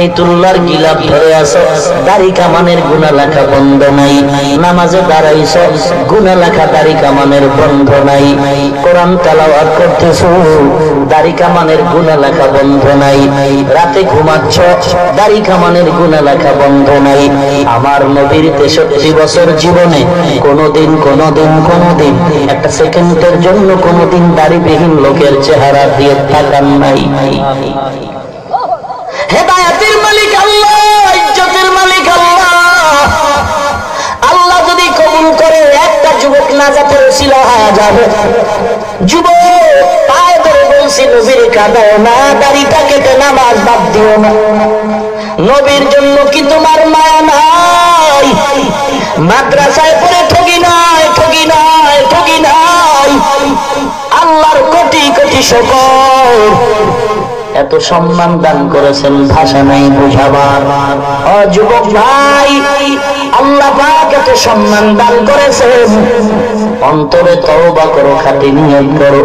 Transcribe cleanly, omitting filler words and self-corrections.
বাইতুল্লাহর গিলাফ ধরে আছো, দাড়ি কামানের গুনাহ লেখা বন্ধ নাই। নামাজে দাঁড়াইছো, গুনাহ লেখা দাড়ি কামানের বন্ধ নাই। কোরআন তেলাওয়াত করতেছো, দাড়ি কামানের গুনাহ লেখা বন্ধ নাই। রাতে ঘুমাচ্ছ, দাড়ি কামানের গুনাহ লেখা বন্ধ নাই। আমার নবীর 63 বছর জীবনে কোনদিন একটা সেকেন্ডের জন্য কোনদিন দাড়িবিহীন লোকের চেহারা দিয়ে তাকান নাই। হেদায়েতের মালিক আল্লাহ, ইজ্জতের মালিক আল্লাহ। আল্লাহ যদি কবুল করে একটা যুবক নাজাতের উসিলা হয়ে যাবে। যুবক পায়ে ধরে বলছি, নবীর কাঁদাও না, দাড়িটা কেটে নামাজ বাদ দিও না। নবীর জন্য কি তোমার মায়া নাই? মাদ্রাসায় পড়ে ঠগি নাই, আল্লাহর কোটি কোটি শুকর। এত সম্মান দান করেছেন, ভাষা নাই বুঝাবার। ও যুবক ভাই, আল্লাহ পাক এত সম্মান দান করেছেন, অন্তরে তওবা করো, খাঁটি নিয়ত করো।